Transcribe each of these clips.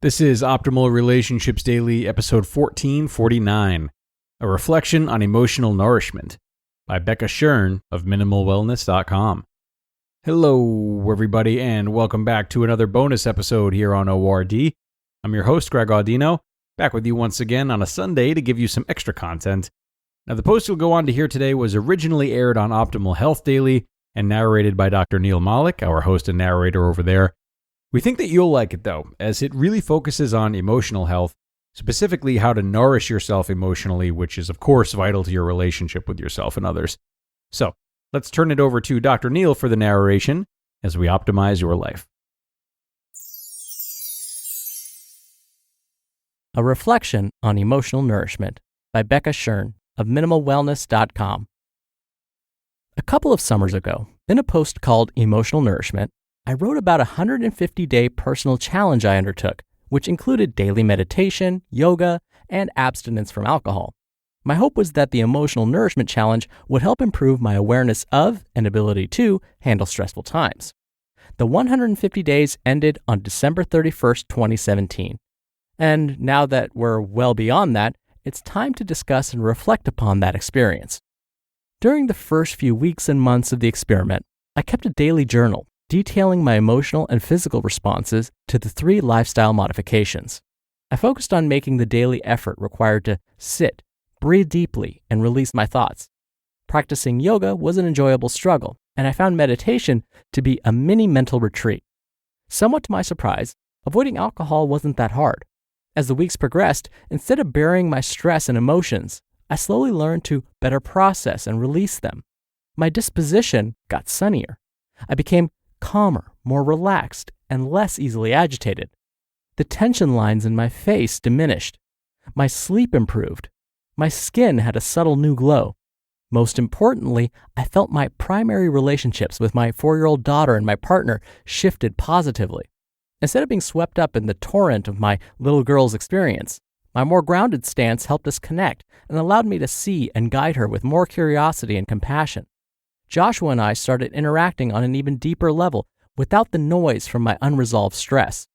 This is Optimal Relationships Daily, episode 1449, a reflection on emotional nourishment by Becca Shern of MinimalWellness.com. Hello, everybody, and welcome back to another bonus episode here on ORD. I'm your host, Greg Audino, back with you once again on a Sunday to give you some extra content. Now, the post you'll go on to hear today was originally aired on Optimal Health Daily and narrated by Dr. Neil Malik, our host and narrator over there. We think that you'll like it, though, as it really focuses on emotional health, specifically how to nourish yourself emotionally, which is, of course, vital to your relationship with yourself and others. So, let's turn it over to Dr. Neil for the narration as we optimize your life. A reflection on emotional nourishment by Becca Shern of MinimalWellness.com. A couple of summers ago, in a post called Emotional Nourishment, I wrote about a 150-day personal challenge I undertook, which included daily meditation, yoga, and abstinence from alcohol. My hope was that the Emotional Nourishment Challenge would help improve my awareness of and ability to handle stressful times. The 150 days ended on December 31st, 2017. And now that we're well beyond that, it's time to discuss and reflect upon that experience. During the first few weeks and months of the experiment, I kept a daily journal detailing my emotional and physical responses to the 3 lifestyle modifications. I focused on making the daily effort required to sit, breathe deeply, and release my thoughts. Practicing yoga was an enjoyable struggle, and I found meditation to be a mini mental retreat. Somewhat to my surprise, avoiding alcohol wasn't that hard. As the weeks progressed, instead of burying my stress and emotions, I slowly learned to better process and release them. My disposition got sunnier. I became calmer, more relaxed, and less easily agitated. The tension lines in my face diminished. My sleep improved. My skin had a subtle new glow. Most importantly, I felt my primary relationships with my 4-year-old daughter and my partner shifted positively. Instead of being swept up in the torrent of my little girl's experience, my more grounded stance helped us connect and allowed me to see and guide her with more curiosity and compassion. Joshua and I started interacting on an even deeper level without the noise from my unresolved stress.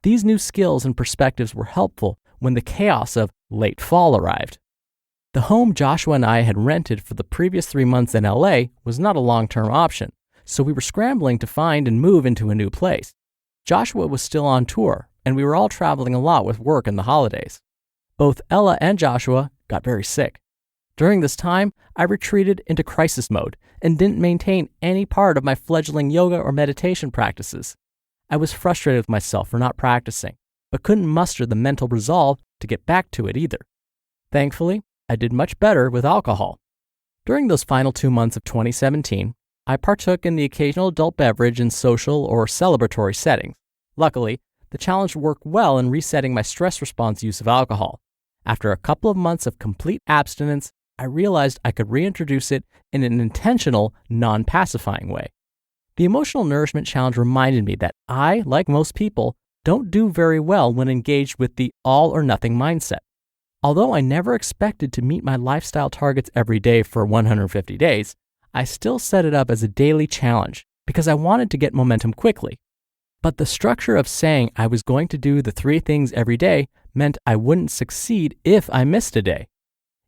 These new skills and perspectives were helpful when the chaos of late fall arrived. The home Joshua and I had rented for the previous 3 months in LA was not a long-term option, so we were scrambling to find and move into a new place. Joshua was still on tour, and we were all traveling a lot with work in the holidays. Both Ella and Joshua got very sick. During this time, I retreated into crisis mode and didn't maintain any part of my fledgling yoga or meditation practices. I was frustrated with myself for not practicing, but couldn't muster the mental resolve to get back to it either. Thankfully, I did much better with alcohol. During those final 2 months of 2017, I partook in the occasional adult beverage in social or celebratory settings. Luckily, the challenge worked well in resetting my stress response use of alcohol. After a couple of months of complete abstinence, I realized I could reintroduce it in an intentional, non-pacifying way. The Emotional Nourishment Challenge reminded me that I, like most people, don't do very well when engaged with the all-or-nothing mindset. Although I never expected to meet my lifestyle targets every day for 150 days, I still set it up as a daily challenge because I wanted to get momentum quickly. But the structure of saying I was going to do the 3 things every day meant I wouldn't succeed if I missed a day.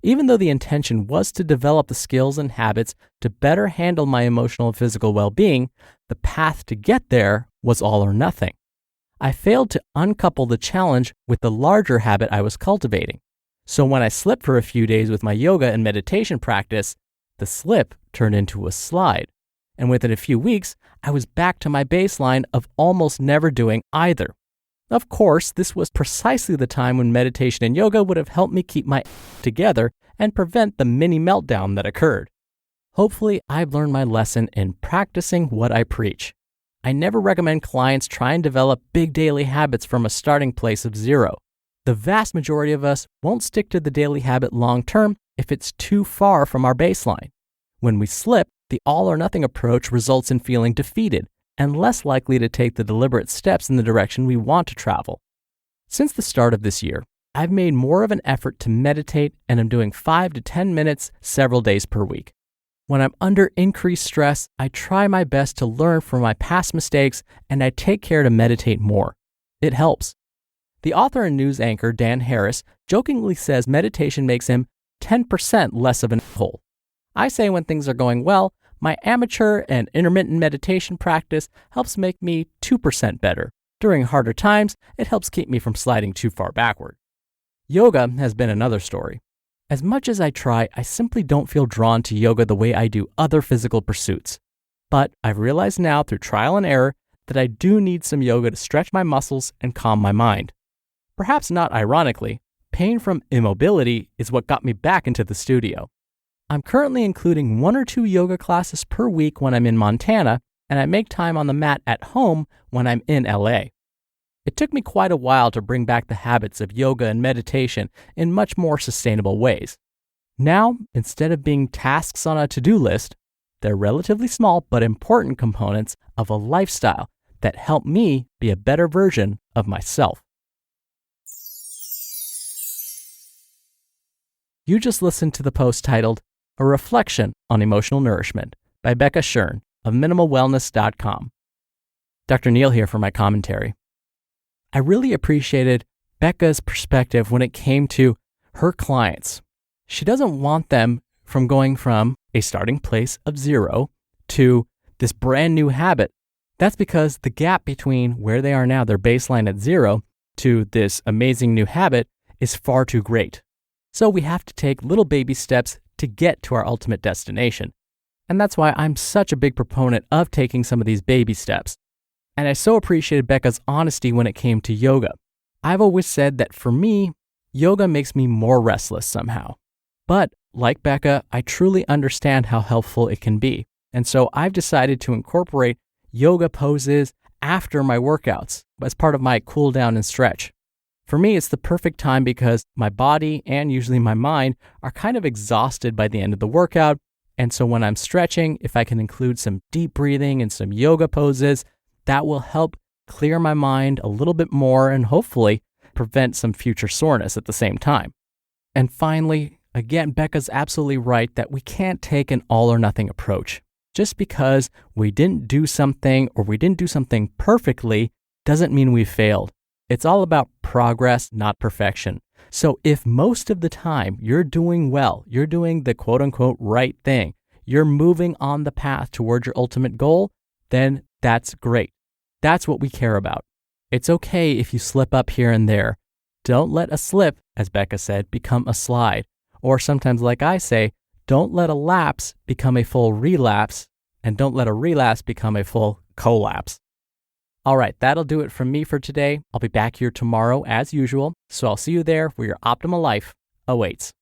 Even though the intention was to develop the skills and habits to better handle my emotional and physical well-being, the path to get there was all or nothing. I failed to uncouple the challenge with the larger habit I was cultivating. So when I slipped for a few days with my yoga and meditation practice, the slip turned into a slide. And within a few weeks, I was back to my baseline of almost never doing either. Of course, this was precisely the time when meditation and yoga would have helped me keep my together and prevent the mini meltdown that occurred. Hopefully, I've learned my lesson in practicing what I preach. I never recommend clients try and develop big daily habits from a starting place of 0. The vast majority of us won't stick to the daily habit long term if it's too far from our baseline. When we slip, the all-or-nothing approach results in feeling defeated and less likely to take the deliberate steps in the direction we want to travel. Since the start of this year, I've made more of an effort to meditate and I'm doing 5 to 10 minutes several days per week. When I'm under increased stress, I try my best to learn from my past mistakes and I take care to meditate more. It helps. The author and news anchor Dan Harris jokingly says meditation makes him 10% less of an a-hole. I say when things are going well, my amateur and intermittent meditation practice helps make me 2% better. During harder times, it helps keep me from sliding too far backward. Yoga has been another story. As much as I try, I simply don't feel drawn to yoga the way I do other physical pursuits. But I've realized now through trial and error that I do need some yoga to stretch my muscles and calm my mind. Perhaps not ironically, pain from immobility is what got me back into the studio. I'm currently including 1 or 2 yoga classes per week when I'm in Montana, and I make time on the mat at home when I'm in LA. It took me quite a while to bring back the habits of yoga and meditation in much more sustainable ways. Now, instead of being tasks on a to-do list, they're relatively small but important components of a lifestyle that help me be a better version of myself. You just listened to the post titled, A Reflection on Emotional Nourishment by Becca Shern of minimalwellness.com. Dr. Neil here for my commentary. I really appreciated Becca's perspective when it came to her clients. She doesn't want them going from a starting place of 0 to this brand new habit. That's because the gap between where they are now, their baseline at 0, to this amazing new habit is far too great. So we have to take little baby steps to get to our ultimate destination. And that's why I'm such a big proponent of taking some of these baby steps. And I so appreciated Becca's honesty when it came to yoga. I've always said that for me, yoga makes me more restless somehow. But like Becca, I truly understand how helpful it can be. And so I've decided to incorporate yoga poses after my workouts as part of my cool down and stretch. For me, it's the perfect time because my body and usually my mind are kind of exhausted by the end of the workout. And so when I'm stretching, if I can include some deep breathing and some yoga poses, that will help clear my mind a little bit more and hopefully prevent some future soreness at the same time. And finally, again, Becca's absolutely right that we can't take an all or nothing approach. Just because we didn't do something or we didn't do something perfectly doesn't mean we failed. It's all about progress, not perfection. So if most of the time you're doing well, you're doing the quote unquote right thing, you're moving on the path towards your ultimate goal, then that's great. That's what we care about. It's okay if you slip up here and there. Don't let a slip, as Becca said, become a slide. Or sometimes, like I say, don't let a lapse become a full relapse, and don't let a relapse become a full collapse. All right, that'll do it from me for today. I'll be back here tomorrow as usual, so I'll see you there where your optimal life awaits.